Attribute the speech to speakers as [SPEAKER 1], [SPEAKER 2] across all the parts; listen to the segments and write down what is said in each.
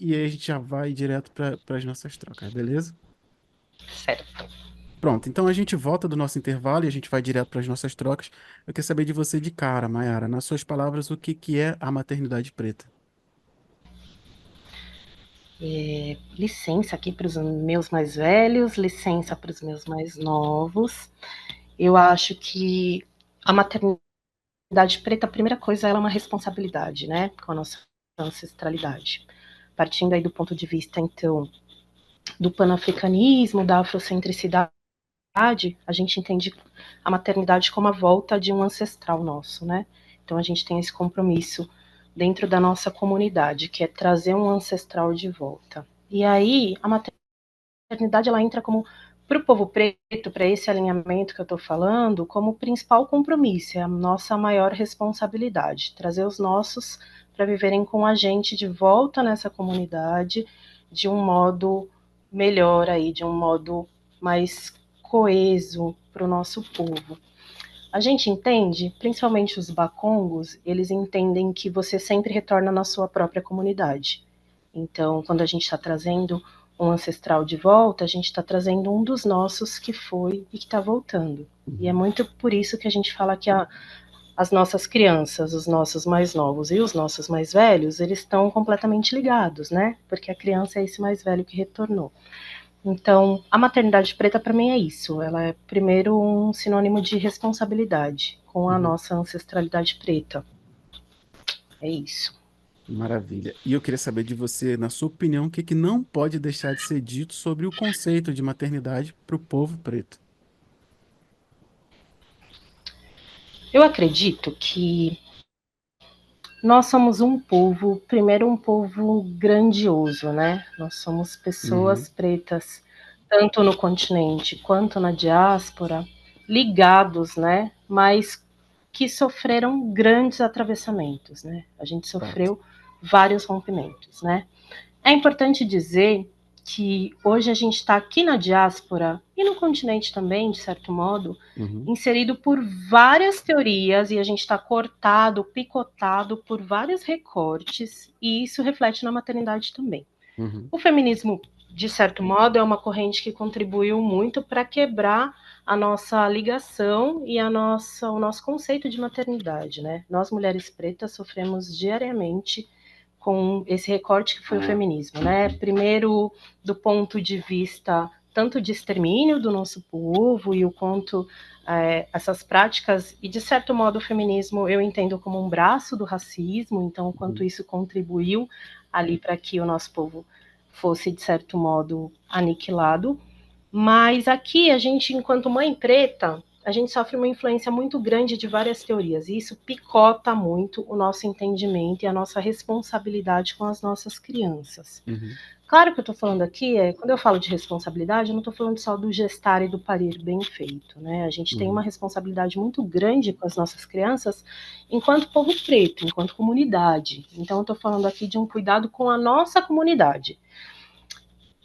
[SPEAKER 1] e aí a gente já vai direto para as nossas trocas, beleza?
[SPEAKER 2] Certo.
[SPEAKER 1] Pronto, então a gente volta do nosso intervalo e a gente vai direto para as nossas trocas. Eu quero saber de você de cara, Mayara, nas suas palavras, o que que é a maternidade preta?
[SPEAKER 2] Licença aqui para os meus mais velhos, licença para os meus mais novos. Eu acho que a maternidade preta, a primeira coisa, ela é uma responsabilidade, né, com a nossa ancestralidade. Partindo aí do ponto de vista, então, do panafricanismo, da afrocentricidade, a gente entende a maternidade como a volta de um ancestral nosso, né? Então a gente tem esse compromisso dentro da nossa comunidade, que é trazer um ancestral de volta. E aí a maternidade ela entra como para o povo preto, para esse alinhamento que eu estou falando, como principal compromisso, é a nossa maior responsabilidade, trazer os nossos para viverem com a gente de volta nessa comunidade de um modo melhor aí, de um modo mais coeso para o nosso povo. A gente entende, principalmente os bacongos, eles entendem que você sempre retorna na sua própria comunidade. Então, quando a gente está trazendo um ancestral de volta, a gente está trazendo um dos nossos que foi e que está voltando. E é
[SPEAKER 1] Uhum.
[SPEAKER 2] muito por isso que a gente fala que as nossas crianças, os nossos mais novos e os nossos mais velhos, eles estão completamente ligados, né? Porque a criança é esse mais velho que retornou. Então, a maternidade preta para mim é isso. Ela é primeiro um sinônimo de responsabilidade com a
[SPEAKER 1] Uhum.
[SPEAKER 2] nossa ancestralidade preta. É isso.
[SPEAKER 1] Maravilha. E eu queria saber de você, na sua opinião, o que que não pode deixar de ser dito sobre o conceito de maternidade para o povo preto?
[SPEAKER 2] Eu acredito que nós somos um povo, primeiro um povo grandioso, né? Nós somos
[SPEAKER 1] Uhum.
[SPEAKER 2] pessoas pretas, tanto no continente quanto na diáspora, ligados, né? Mas que sofreram grandes atravessamentos, né? A gente
[SPEAKER 1] Fato.
[SPEAKER 2] sofreu vários rompimentos, né? É importante dizer que hoje a gente está aqui na diáspora e no continente também, de certo modo,
[SPEAKER 1] Uhum.
[SPEAKER 2] inserido por várias teorias e a gente está cortado, picotado por vários recortes e isso reflete na maternidade também.
[SPEAKER 1] Uhum.
[SPEAKER 2] O feminismo, de certo modo, é uma corrente que contribuiu muito para quebrar a nossa ligação e o nosso conceito de maternidade, né? Nós mulheres pretas sofremos diariamente com esse recorte que foi o feminismo, né? Primeiro, do ponto de vista tanto de extermínio do nosso povo e o quanto essas práticas, e de certo modo o feminismo eu entendo como um braço do racismo, então o quanto
[SPEAKER 1] Uhum.
[SPEAKER 2] isso contribuiu ali para que o nosso povo fosse, de certo modo, aniquilado. Mas aqui a gente, enquanto mãe preta, a gente sofre uma influência muito grande de várias teorias, e isso picota muito o nosso entendimento e a nossa responsabilidade com as nossas crianças.
[SPEAKER 1] Uhum.
[SPEAKER 2] Claro que eu estou falando aqui, quando eu falo de responsabilidade, eu não estou falando só do gestar e do parir bem feito, né? A gente tem uma
[SPEAKER 1] Uhum.
[SPEAKER 2] responsabilidade muito grande com as nossas crianças enquanto povo preto, enquanto comunidade. Então, eu estou falando aqui de um cuidado com a nossa comunidade.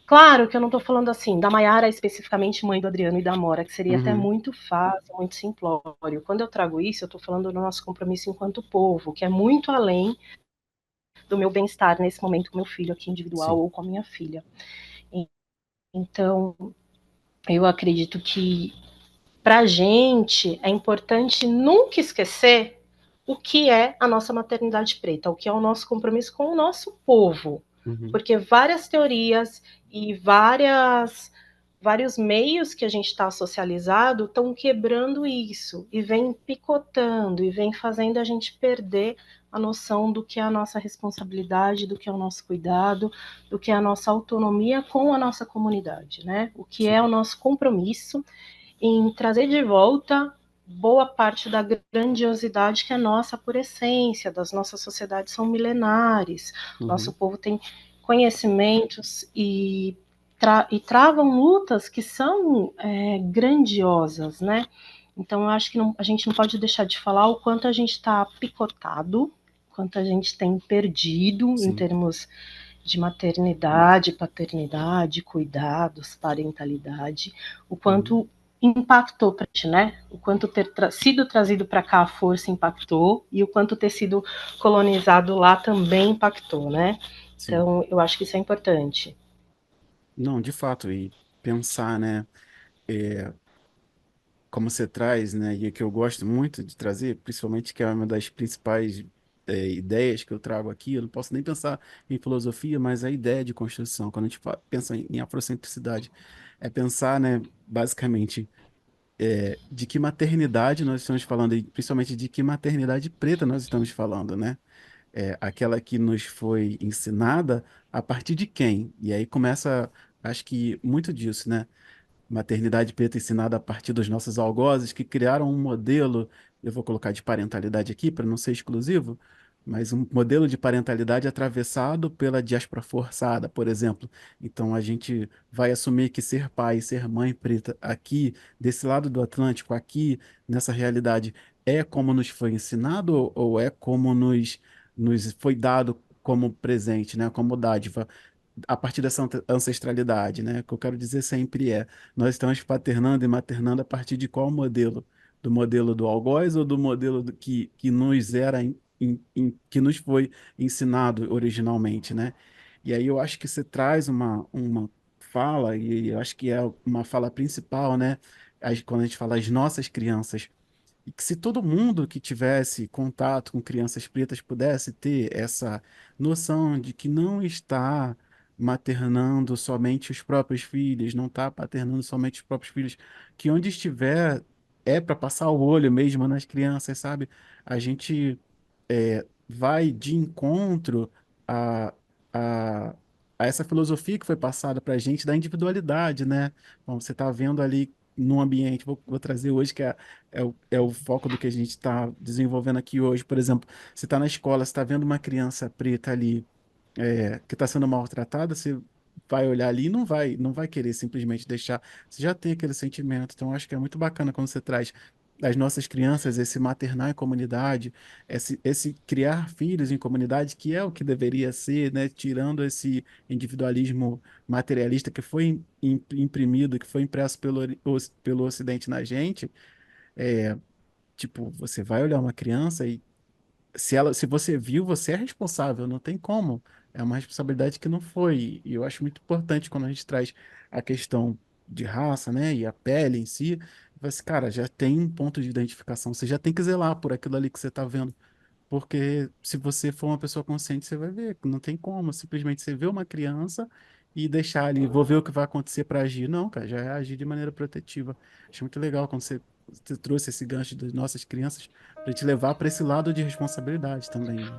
[SPEAKER 2] Claro que eu não estou falando assim da Maiara especificamente mãe do Adriano e da Amora, que seria até
[SPEAKER 1] Uhum.
[SPEAKER 2] muito fácil, muito simplório. Quando eu trago isso, eu estou falando do nosso compromisso enquanto povo, que é muito além do meu bem-estar nesse momento com meu filho aqui individual
[SPEAKER 1] Sim.
[SPEAKER 2] ou com a minha filha. Então, eu acredito que para a gente é importante nunca esquecer o que é a nossa maternidade preta, o que é o nosso compromisso com o nosso povo.
[SPEAKER 1] Uhum.
[SPEAKER 2] Porque várias teorias e vários meios que a gente está socializado estão quebrando isso e vem picotando e vem fazendo a gente perder a noção do que é a nossa responsabilidade, do que é o nosso cuidado, do que é a nossa autonomia com a nossa comunidade, né? O que é
[SPEAKER 1] Sim.
[SPEAKER 2] o nosso compromisso em trazer de volta boa parte da grandiosidade que é nossa por essência, das nossas sociedades são milenares, nosso
[SPEAKER 1] Uhum.
[SPEAKER 2] povo tem conhecimentos e travam lutas que são grandiosas, né? Então, eu acho que a gente não pode deixar de falar o quanto a gente está picotado, quanto a gente tem perdido em
[SPEAKER 1] Sim.
[SPEAKER 2] termos de maternidade, paternidade, cuidados, parentalidade, o
[SPEAKER 1] Uhum.
[SPEAKER 2] quanto impactou para a gente, né? O quanto ter sido trazido para cá a força impactou e o quanto ter sido colonizado lá também impactou, né?
[SPEAKER 1] sim.
[SPEAKER 2] Então, eu acho que isso é importante.
[SPEAKER 1] Não, de fato, e pensar, né? é, Como você traz, né? E que eu gosto muito de trazer, principalmente que é uma das principais ideias que eu trago aqui. Eu não posso nem pensar em filosofia, mas a ideia de construção, quando a gente pensa em afrocentricidade, é pensar, né? Basicamente, de que maternidade nós estamos falando, e principalmente de que maternidade preta nós estamos falando, né? Aquela que nos foi ensinada a partir de quem? E aí começa, acho que muito disso, né? Maternidade preta ensinada a partir dos nossos algozes, que criaram um modelo, eu vou colocar de parentalidade aqui para não ser exclusivo, mas um modelo de parentalidade atravessado pela diáspora forçada, por exemplo. Então a gente vai assumir que ser pai e ser mãe preta aqui, desse lado do Atlântico, aqui, nessa realidade, é como nos foi ensinado ou é como nos foi dado como presente, né? Como dádiva a partir dessa ancestralidade, né? O que eu quero dizer sempre é, nós estamos paternando e maternando a partir de qual modelo? Do modelo do algoz ou do modelo que nos era que nos foi ensinado originalmente, né? E aí eu acho que você traz uma fala, e eu acho que é uma fala principal, né? Quando a gente fala as nossas crianças. E que se todo mundo que tivesse contato com crianças pretas pudesse ter essa noção de que não está maternando somente os próprios filhos, não está paternando somente os próprios filhos, que onde estiver é para passar o olho mesmo nas crianças, sabe? A gente vai de encontro a, a, a essa filosofia que foi passada para a gente da individualidade, né? Bom, você está vendo ali num ambiente, vou trazer hoje, que é o foco do que a gente está desenvolvendo aqui hoje. Por exemplo, você está na escola, você está vendo uma criança preta ali que está sendo maltratada, você vai olhar ali e não vai querer simplesmente deixar. Você já tem aquele sentimento. Então, acho que é muito bacana quando você traz as nossas crianças esse maternar em comunidade, esse criar filhos em comunidade, que é o que deveria ser, né? Tirando esse individualismo materialista que foi imprimido, que foi impresso pelo Ocidente na gente. É, tipo, você vai olhar uma criança e se você viu, você é responsável, não tem como. É uma responsabilidade que não foi. E eu acho muito importante quando a gente traz a questão de raça, né, e a pele em si, você, cara, já tem um ponto de identificação, você já tem que zelar por aquilo ali que você está vendo. Porque se você for uma pessoa consciente, você vai ver que não tem como simplesmente você ver uma criança e deixar ali, vou ver o que vai acontecer para agir. Não, cara, já é agir de maneira protetiva. Acho muito legal quando você trouxe esse gancho das nossas crianças para te levar para esse lado de responsabilidade também, né?